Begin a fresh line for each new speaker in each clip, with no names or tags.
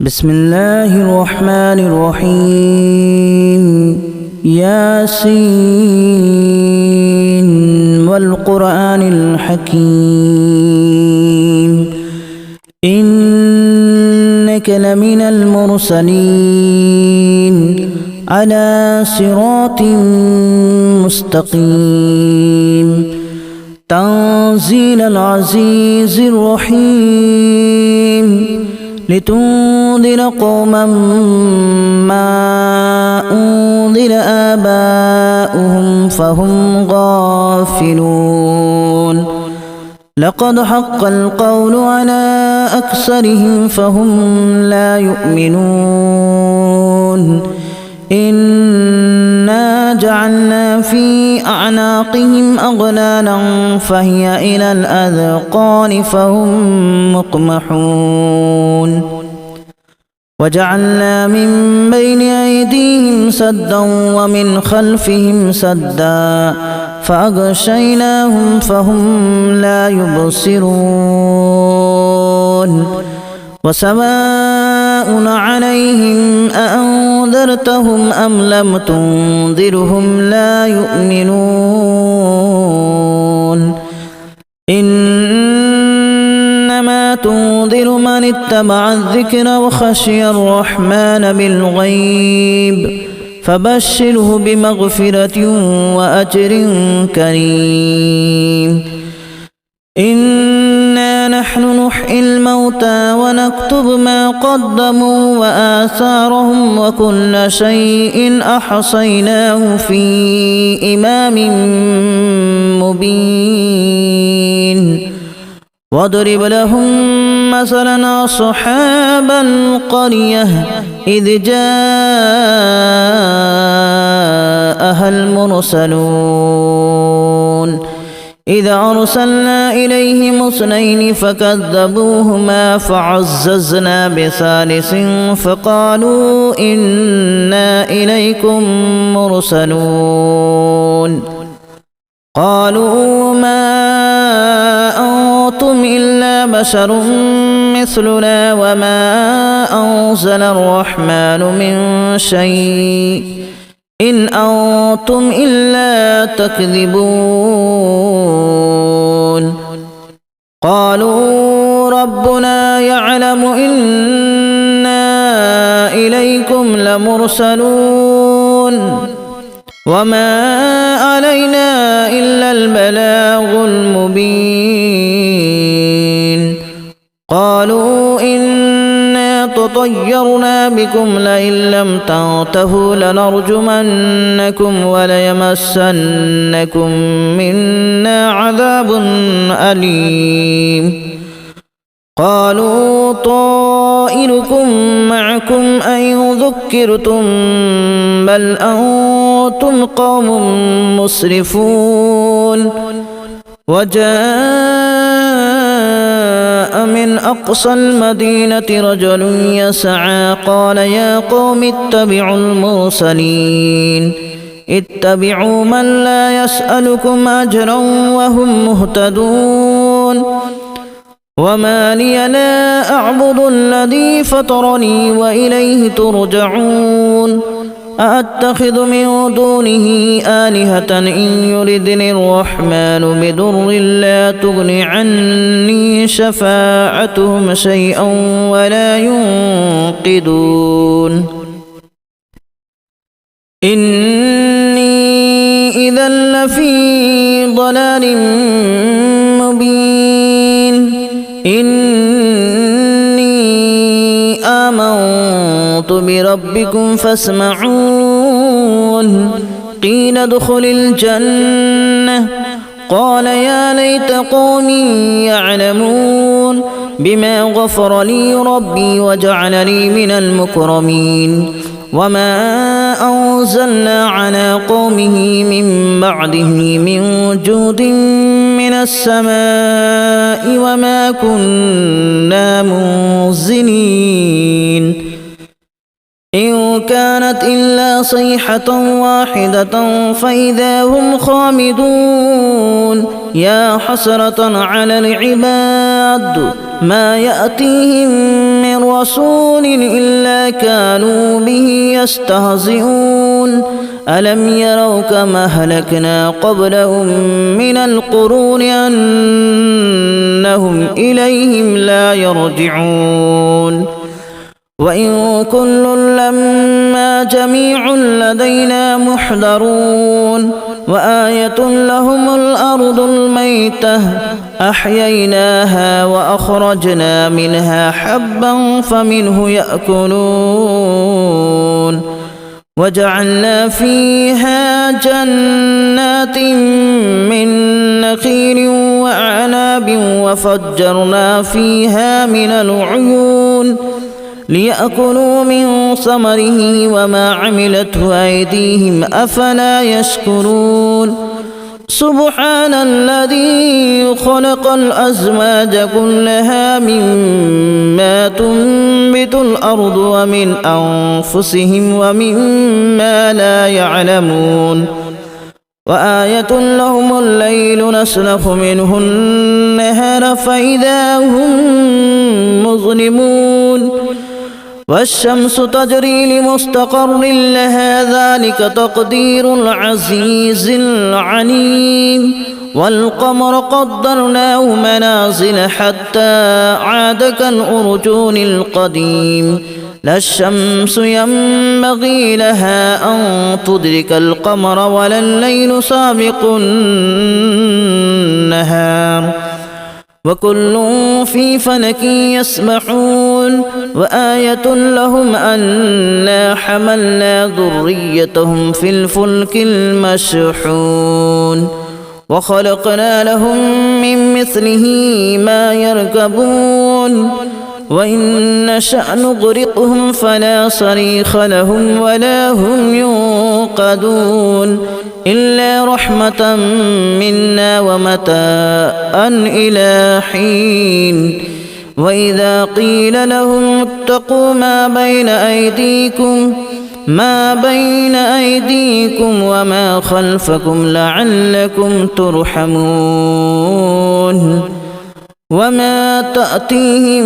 بسم الله الرحمن الرحيم ياسين والقرآن الحكيم إنك لمن المرسلين على صراط مستقيم تنزيل العزيز الرحيم لتنذر قوما ما أنذر آباؤهم فهم غافلون لقد حق القول على أكثرهم فهم لا يؤمنون إنا جعلنا في أعناقهم أغلالا فهي إلى الأذقان فهم مقمحون وجعلنا من بين أيديهم سدا ومن خلفهم سدا فأغشيناهم فهم لا يبصرون وسواء عليهم أأنذرتهم أم لم تنذرهم لا يؤمنون إنما تنذر من اتبع الذكر وخشي الرحمن بالغيب فبشره بمغفرة وأجر كريم إنا نحن نحيي الموتى ونكتب ما قدموا وآثارهم وكل شيء أحصيناه في إمام مبين واضرب لهم مثلا أصحاب القرية إذ جاءها المرسلون إذا أرسلنا إليهم اثنين فكذبوهما فعززنا بثالث فقالوا إنا إليكم مرسلون قالوا ما أنتم إلا بشر مثلنا وما أنزل الرحمن من شيء إن أنتم إلا تكذبون قالوا ربنا يعلم إنا إليكم لمرسلون وما علينا إلا البلاغ المبين قالوا إنا تطيرنا بكم لئن لم تنتهوا لنرجمنكم وليمسنكم منا عذاب أليم قالوا طائركم معكم أن ذكرتم بل أنتم قوم مسرفون وجاء من أقصى المدينة رجل يسعى قال يا قوم اتبعوا المرسلين اتبعوا من لا يسألكم أجرا وهم مهتدون وما لي لا أعبد الذي فطرني وإليه ترجعون أأتخذ من دونه آلهة إن يردني الرحمن بضر لا تغن عني شفاعتهم شيئا ولا ينقذون إني إذا لفي ضلال مبين إني آمنت بربكم فاسمعون قيل ادخل الجنة قال يا ليت قومي يعلمون بما غفر لي ربي وجعلني من المكرمين وما أنزلنا على قومه من بعده من جود من السماء وما كنا منزلين إن كانت إلا صيحة واحدة فإذا هم خامدون يا حسرة على العباد ما يأتيهم من رسول إلا كانوا به يستهزئون ألم يروا كما أهلكنا قبلهم من القرون أنهم إليهم لا يرجعون وإن كل لما جميع لدينا محضرون وآية لهم الأرض الميتة أحييناها وأخرجنا منها حبا فمنه يأكلون وجعلنا فيها جنات من نخيل وأعناب وفجرنا فيها من العيون ليأكلوا من ثمره وما عملته أيديهم أفلا يشكرون سبحان الذي خلق الأزواج كلها مما تنبت الأرض ومن أنفسهم ومما لا يعلمون وآية لهم الليل نسلخ منه النهار فإذا هم مظلمون والشمس تجري لمستقر لها ذلك تقدير العزيز العليم والقمر قدرناه منازل حتى عاد كالأرجون القديم لا الشمس ينبغي لها أن تدرك القمر ولا الليل سابق النهار وكل في فلك يسبحون وآية لهم أنا حملنا ذريتهم في الفلك المشحون وخلقنا لهم من مثله ما يركبون وإن نشأ نغرقهم فلا صريخ لهم ولا هم ينقذون إلا رحمة منا ومتاعا إلى حين وإذا قيل لهم اتقوا ما بين أيديكم وما خلفكم لعلكم ترحمون وما تأتيهم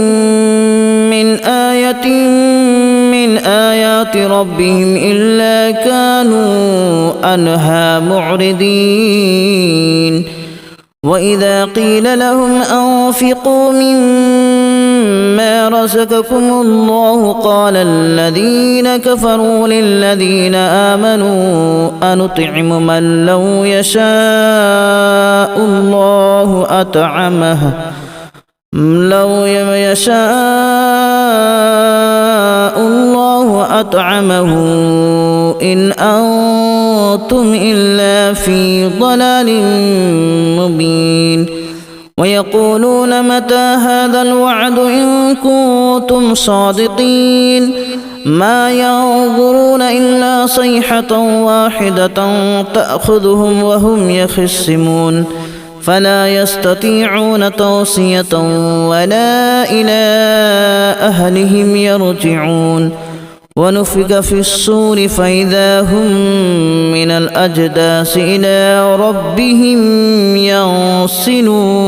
من آية من آيات ربهم إلا كانوا عنها معرضين وإذا قيل لهم أنفقوا مما رزقكم الله قال الذين كفروا للذين آمنوا أنطعم من لو يشاء الله أطعمه إن أنتم إلا في ضلال مبين ويقولون متى هذا الوعد إن كنتم صادقين ما ينظرون إلا صيحة واحدة تأخذهم وهم يخصمون فلا يستطيعون توصية ولا إلى أهلهم يرجعون ونفخ في الصور فإذا هم من الأجداث إلى ربهم ينسلون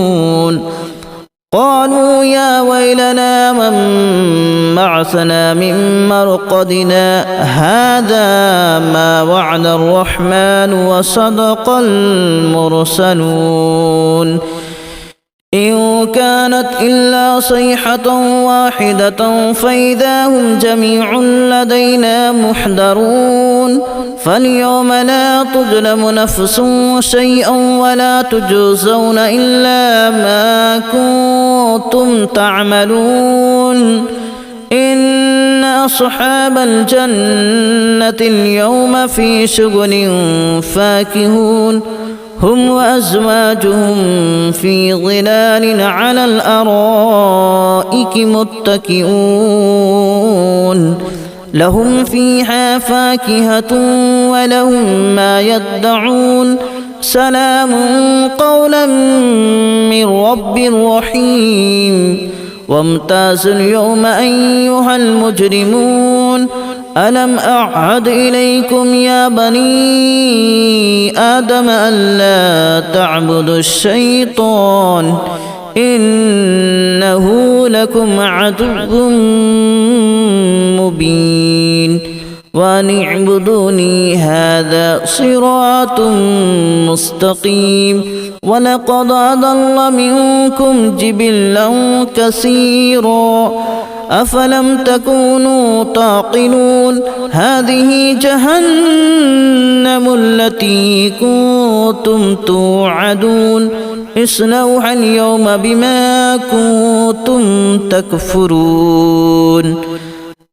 قالوا يا ويلنا من بعثنا من مرقدنا هذا ما وعد الرحمن وصدق المرسلون إن كانت إلا صيحة واحدة فإذا هم جميع لدينا محضرون فاليوم لا تظلم نفس شيئا ولا تجزون إلا ما كنتم تعملون إن أصحاب الجنة اليوم في شغل فاكهون هم وأزواجهم في ظلال على الأرائك متكئون لهم فيها فاكهة ولهم ما يدعون سلام قولا من رب رحيم وامتازوا اليوم أيها المجرمون ألم أعهد إليكم يا بني آدم ألا تعبدوا الشيطان إنه لكم عدو مبين وأن اعبدوني هذا صراط مستقيم ولقد أضل منكم جبلا كثيرا أفلم تكونوا تعقلون هذه جهنم التي كنتم توعدون اصلوها اليوم بما كنتم تكفرون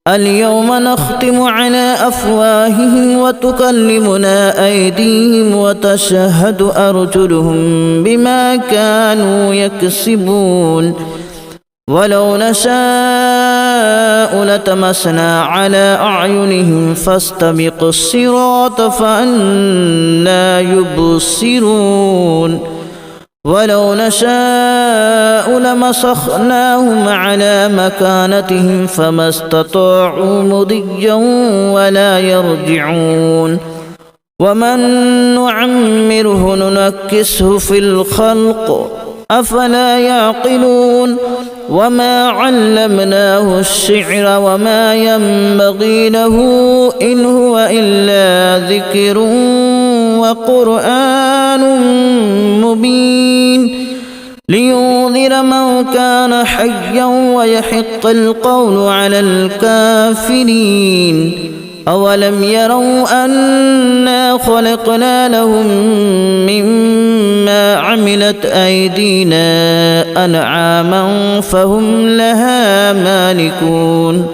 اليوم نختم على أفواههم وتكلمنا أيديهم وتشهد أرجلهم بما كانوا يكسبون ولو نشاء لتمسنا على أعينهم فاستبقوا الصراط فأنى يبصرون ولو نشاء لمسخناهم على مكانتهم فما استطاعوا مضيا ولا يرجعون ومن نعمره ننكسه في الخلق أفلا يعقلون وما علمناه الشعر وما ينبغي له إن هو إلا ذكر وقرآن مبين لينذر من كان حيا ويحق القول على الكافرين أولم يروا أنا خلقنا لهم مما عملت أيدينا أنعاما فهم لها مالكون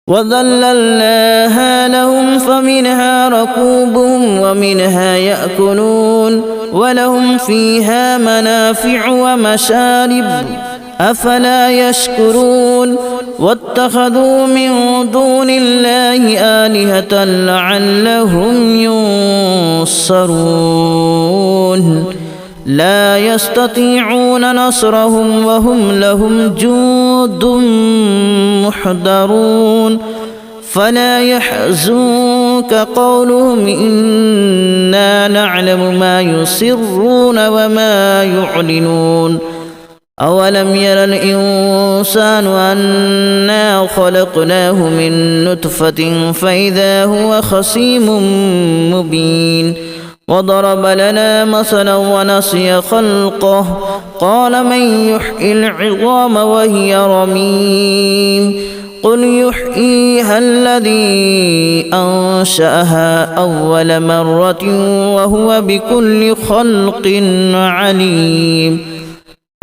وذللناها لهم فمنها ركوبهم ومنها يأكلون ولهم فيها منافع ومشارب أفلا يشكرون واتخذوا من دون الله آلهة لعلهم ينصرون لا يستطيعون نصرهم وهم لهم جند محضرون فلا يحزنك قولهم إنا نعلم ما يسرون وما يعلنون أولم ير الإنسان أنا خلقناه من نطفة فإذا هو خصيم مبين وضرب لنا مثلا ونسي خلقه قال من يحيي العظام وهي رميم قل يحييها الذي أنشأها أول مرة وهو بكل خلق عليم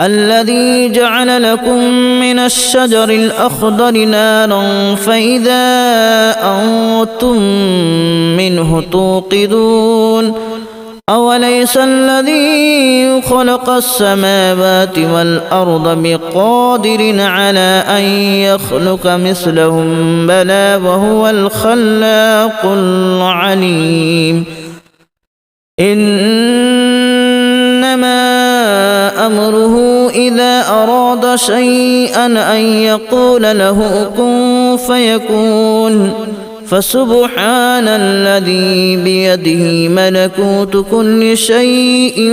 الذي جعل لكم من الشجر الأخضر نارا فإذا أنتم منه توقدون أوليس الذي خلق السماوات والأرض بقادر على أن يخلق مثلهم بلى وهو الخلاق العليم إنما أمره إذا أراد شيئا أن يقول له كن فيكون فسبحان الذي بيده ملكوت كل شيء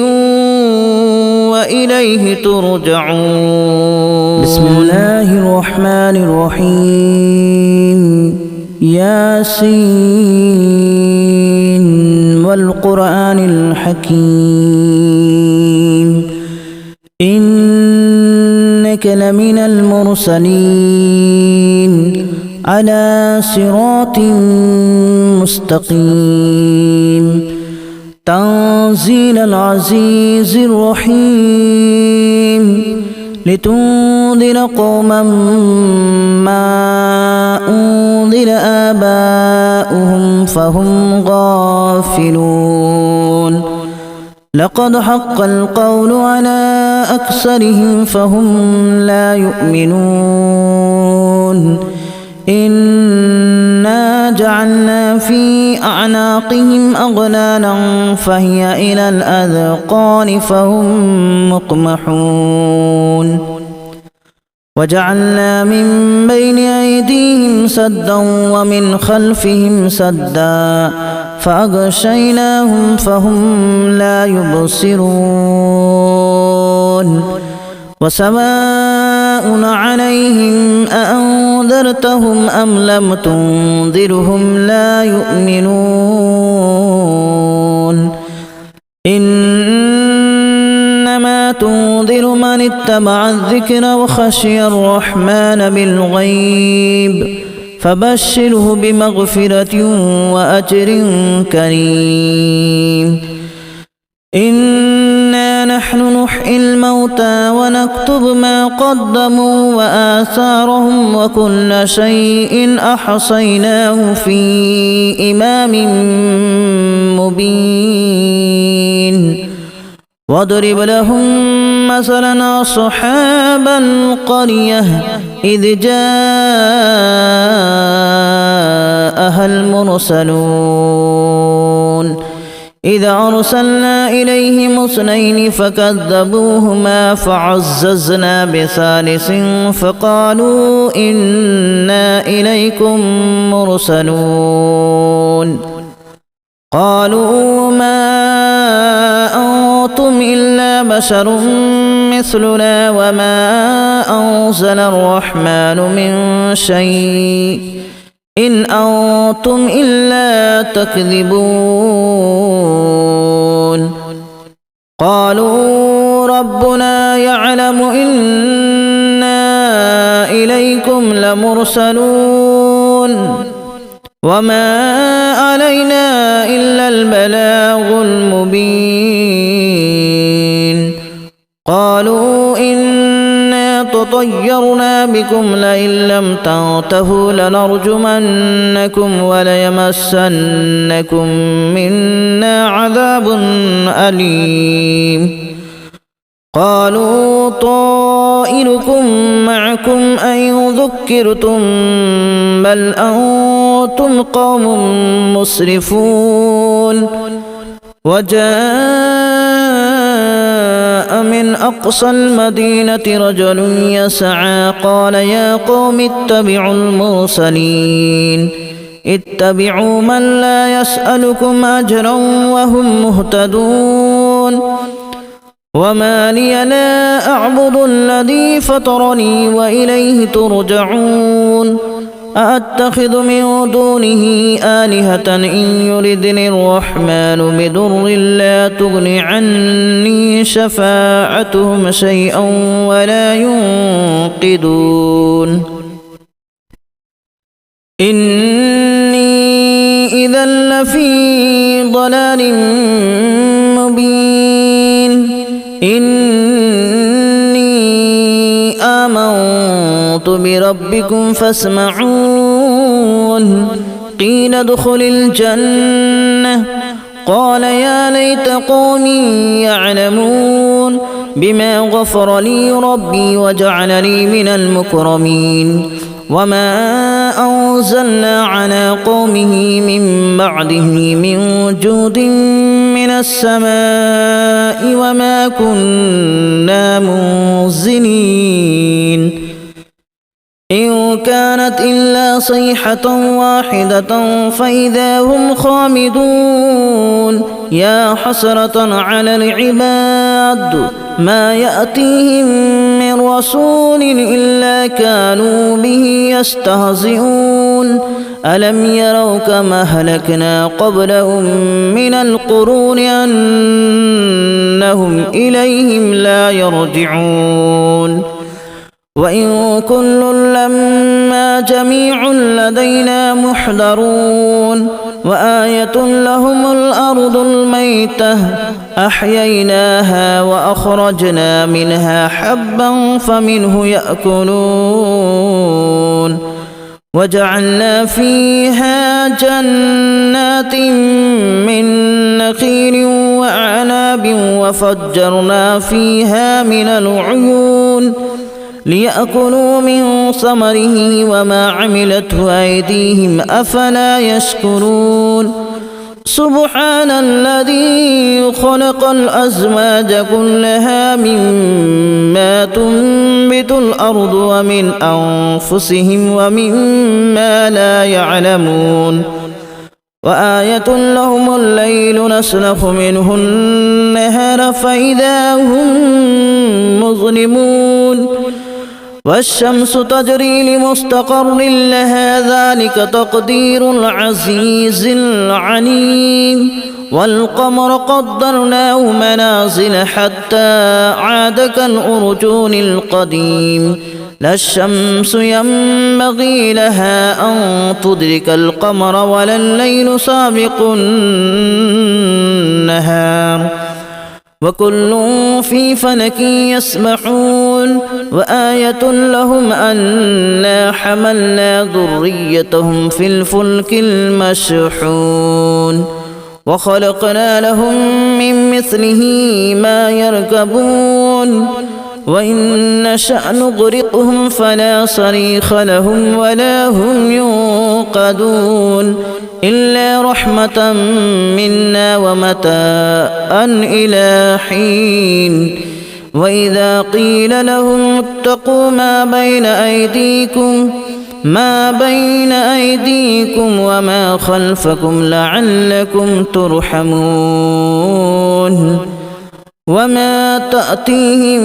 وإليه ترجعون بسم الله الرحمن الرحيم ياسين والقرآن الحكيم إنك لمن المرسلين على صراط مستقيم تنزيل العزيز الرحيم لتنذر قوما ما أنذر آباؤهم فهم غافلون لقد حق القول على أكثرهم فهم لا يؤمنون إنا جعلنا في أعناقهم أغلالا فهي إلى الأذقان فهم مقمحون وجعلنا من بين أيديهم سدا ومن خلفهم سدا فأغشيناهم فهم لا يبصرون وسواء عليهم أأنذرتهم أم لم تنذرهم لا يؤمنون إنما تنذر من اتبع الذكر وخشي الرحمن بالغيب فبشره بمغفرة وأجر كريم إنا نحن نحيي الموتى ونكتب ما قدموا وآثارهم وكل شيء أحصيناه في إمام مبين واضرب لهم مثلا أصحاب القرية إذ جاءها المرسلون إذا أرسلنا إليهم اثنين فكذبوهما فعززنا بثالث فقالوا إنا إليكم مرسلون قالوا ما أنتم إلا بشر مثلنا وما أنزل الرحمن من شيء إن أنتم إلا تكذبون قالوا ربنا يعلم إنا إليكم لمرسلون وما علينا إلا البلاغ المبين قالوا إنا تطيرنا بكم لئن لم تنتهوا لنرجمنكم وليمسنكم منا عذاب أليم قالوا طائركم معكم أن ذكرتم بل أنتم قوم مسرفون وجاء من أقصى المدينة رجل يسعى قال يا قوم اتبعوا المرسلين اتبعوا من لا يسألكم أجرا وهم مهتدون وما لي لا أعبد الذي فطرني وإليه ترجعون أأتخذ من دونه آلهة إن يردني الرحمن بضر لا تغن عني شفاعتهم شيئا ولا ينقذون إني إذا لفي ضلال مبين إني آمنت بربكم فاسمعون قيل ادخل الجنة قال يا ليت قومي يعلمون بما غفر لي ربي وجعلني من المكرمين وما أنزلنا على قومه من بعده من جود من السماء وما كنا منزلين إن كانت إلا صيحة واحدة فإذا هم خامدون يا حسرة على العباد ما يأتيهم من رسول إلا كانوا به يستهزئون ألم يروا كما أهلكنا قبلهم من القرون أنهم إليهم لا يرجعون وإن كل لما جميع لدينا محضرون وآية لهم الأرض الميتة أحييناها وأخرجنا منها حبا فمنه يأكلون وجعلنا فيها جنات من نخيل وأعناب وفجرنا فيها من العيون ليأكلوا من ثمره وما عملته أيديهم أفلا يشكرون سبحان الذي خلق الأزواج كلها مما تنبت الأرض ومن أنفسهم ومما لا يعلمون وآية لهم الليل نسلخ منه النهار فإذا هم مظلمون والشمس تجري لمستقر لها ذلك تقدير العزيز العليم والقمر قدرناه منازل حتى عاد كالأرجون القديم لا الشمس ينبغي لها أن تدرك القمر ولا الليل سابق النهار وكل في فلك يسبحون وآية لهم أنا حملنا ذريتهم في الفلك المشحون وخلقنا لهم من مثله ما يركبون وإن نشأ نغرقهم فلا صريخ لهم ولا هم ينقذون إلا رحمة منا ومتاعا إلى حين وإذا قيل لهم اتقوا ما بين أيديكم وما خلفكم لعلكم ترحمون وما تأتيهم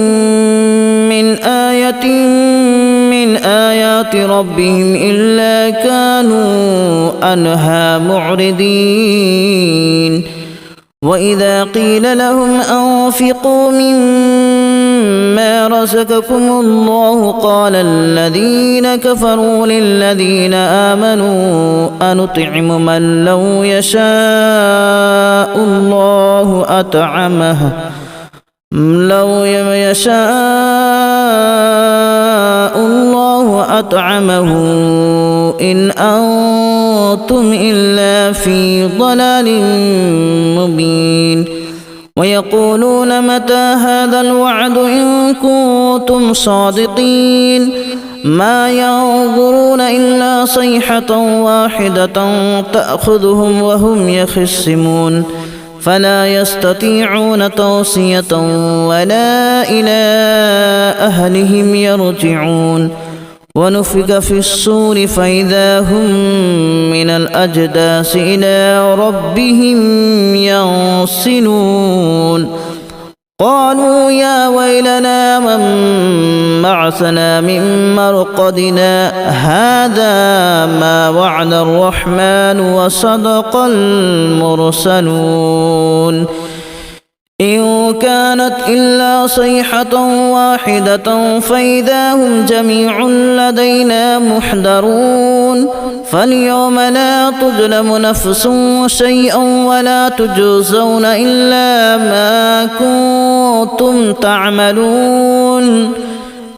من آية من آيات ربهم إلا كانوا عنها معرضين وإذا قيل لهم أنفقوا مما رزقكم الله قال الذين كفروا للذين آمنوا أنطعم من لو يشاء الله أطعمه إن أنتم إلا في ضلال مبين ويقولون متى هذا الوعد إن كنتم صادقين ما ينظرون إلا صيحة واحدة تأخذهم وهم يخصمون فلا يستطيعون توصية ولا إلى أهلهم يرجعون ونفخ في الصور فإذا هم من الأجداث إلى ربهم ينسلون قالوا يا ويلنا من بعثنا من مرقدنا هذا ما وعد الرحمن وصدق المرسلون إن كانت إلا صيحة واحدة فإذا هم جميع لدينا محضرون فاليوم لا تظلم نفس شيئا ولا تجزون إلا ما كنتم تعملون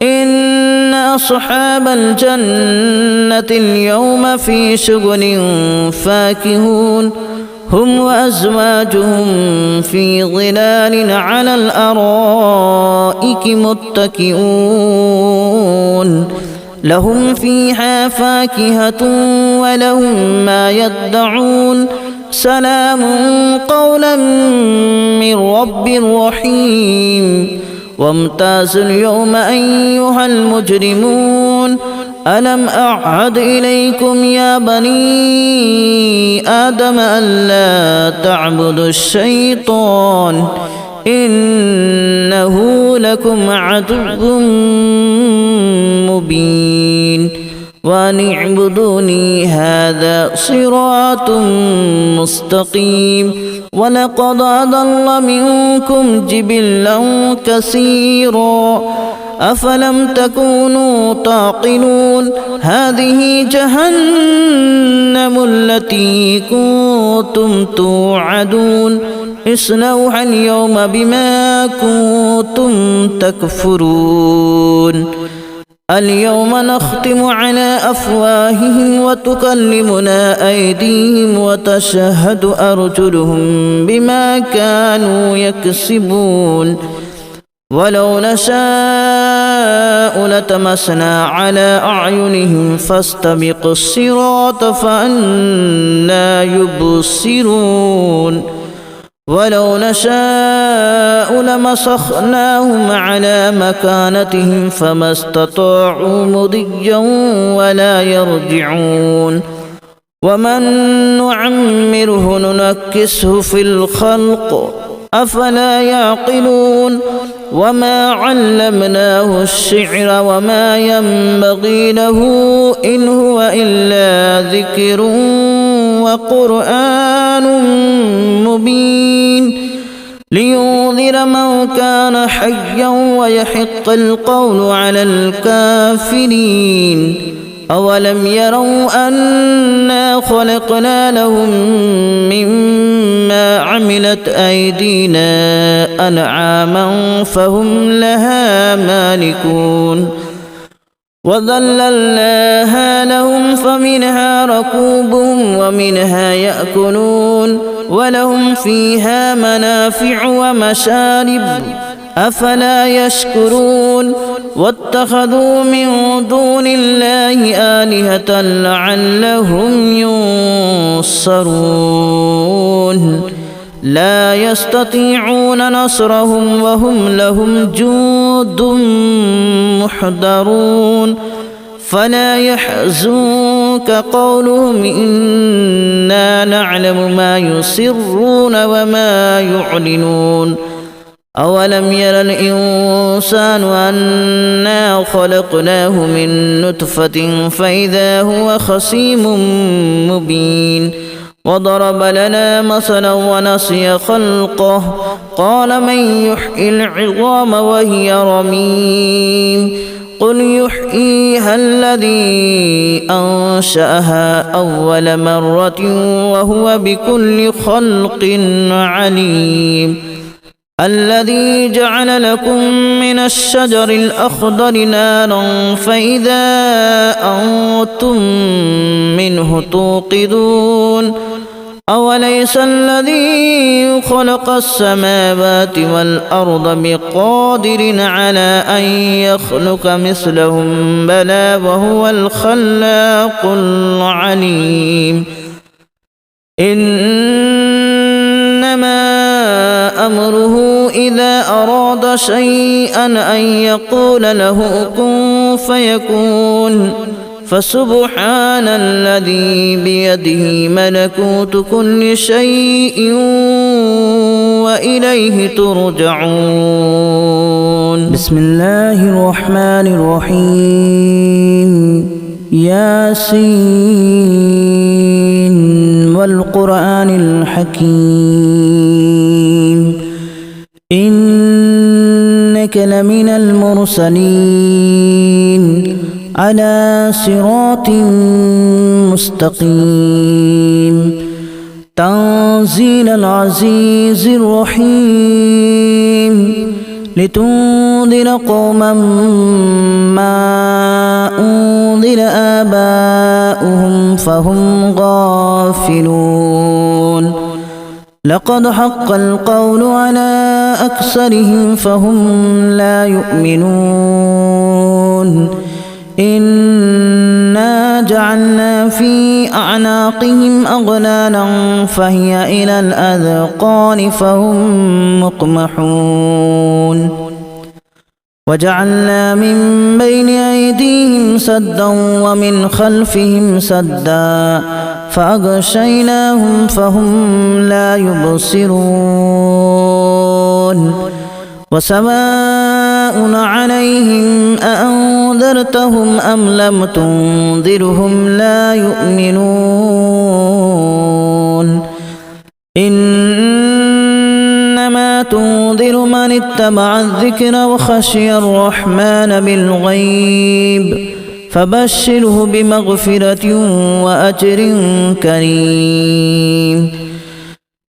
إن أصحاب الجنة اليوم في شغل فاكهون هم وأزواجهم في ظلال على الأرائك متكئون لهم فيها فاكهة ولهم ما يدعون سلام قولا من رب رحيم وامتازوا اليوم أيها المجرمون ألم أعهد إليكم يا بني آدم ألا تعبدوا الشيطان إنه لكم عدو مبين وأن اعبدوني هذا صراط مستقيم ولقد أضل منكم جبلا كثيرا أفلم تكونوا تعقلون هذه جهنم التي كنتم توعدون اصلوها اليوم بما كنتم تكفرون اليوم نختم على أفواههم وتكلمنا أيديهم وتشهد أرجلهم بما كانوا يكسبون ولو نشاء لتمسنا على أعينهم فاستبقوا الصراط فأنى يبصرون ولو نشاء لمسخناهم على مكانتهم فما استطاعوا مضيا ولا يرجعون ومن نعمره ننكسه في الخلق أفلا يعقلون وما علمناه الشعر وما ينبغي له إن هو إلا ذكر وقرآن مبين لينذر من كان حيا ويحق القول على الكافرين أولم يروا أنا خلقنا لهم مما عملت أيدينا أنعاما فهم لها مالكون وذللناها لهم فمنها ركوبهم ومنها يأكلون ولهم فيها منافع ومشارب أفلا يشكرون واتخذوا من دون الله آلهة لعلهم ينصرون لا يستطيعون نصرهم وهم لهم جند محضرون فلا يحزنك قولهم إنا نعلم ما يسرون وما يعلنون أولم ير الإنسان أنا خلقناه من نطفة فإذا هو خصيم مبين وضرب لنا مثلا ونسي خلقه قال من يحيي العظام وهي رميم قل يحييها الذي أنشأها أول مرة وهو بكل خلق عليم الذي جعل لكم من الشجر الأخضر نارا فإذا أنتم منه توقدون أوليس الذي خلق السماوات والأرض بقادر على أن يخلق مثلهم بلى وهو الخلاق العليم إنما أمره إذا أراد شيئا أن يقول له كن فيكون فسبحان الذي بيده ملكوت كل شيء وإليه ترجعون بسم الله الرحمن الرحيم ياسين والقرآن الحكيم إنك لمن المرسلين على صراط مستقيم تنزيل العزيز الرحيم لتنذر قوما ما أنذر آباؤهم فهم غافلون لقد حق القول على أكثرهم فهم لا يؤمنون إنا جعلنا في أعناقهم أغلالا فهي إلى الأذقان فهم مقمحون وجعلنا من بين أيديهم سدا ومن خلفهم سدا فأغشيناهم فهم لا يبصرون وسواء عليهم أأنذرتهم أم لم تنذرهم لا يؤمنون إنما تنذر من اتبع الذكر وخشي الرحمن بالغيب فبشره بمغفرة وأجر كريم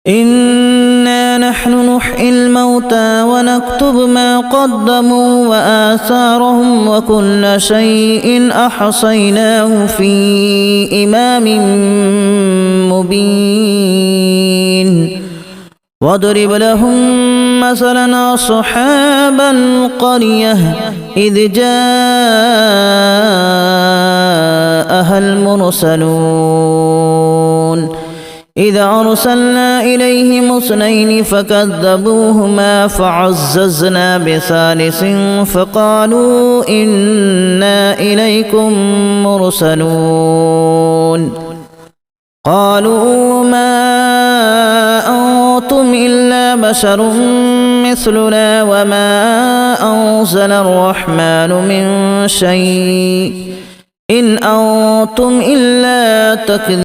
إنا نحن نحيي الموتى ونكتب ما قدموا وآثارهم وكل شيء أحصيناه في إمام مبين واضرب لهم مثلا أصحاب القرية إذ جاءها المرسلون إذا أرسلنا إليهم اثنين فكذبوهما فعززنا بثالث فقالوا إنا إليكم مرسلون قالوا بشر مثلنا وما أنزل الرحمن من شيء إن أنتم إلا تكذبون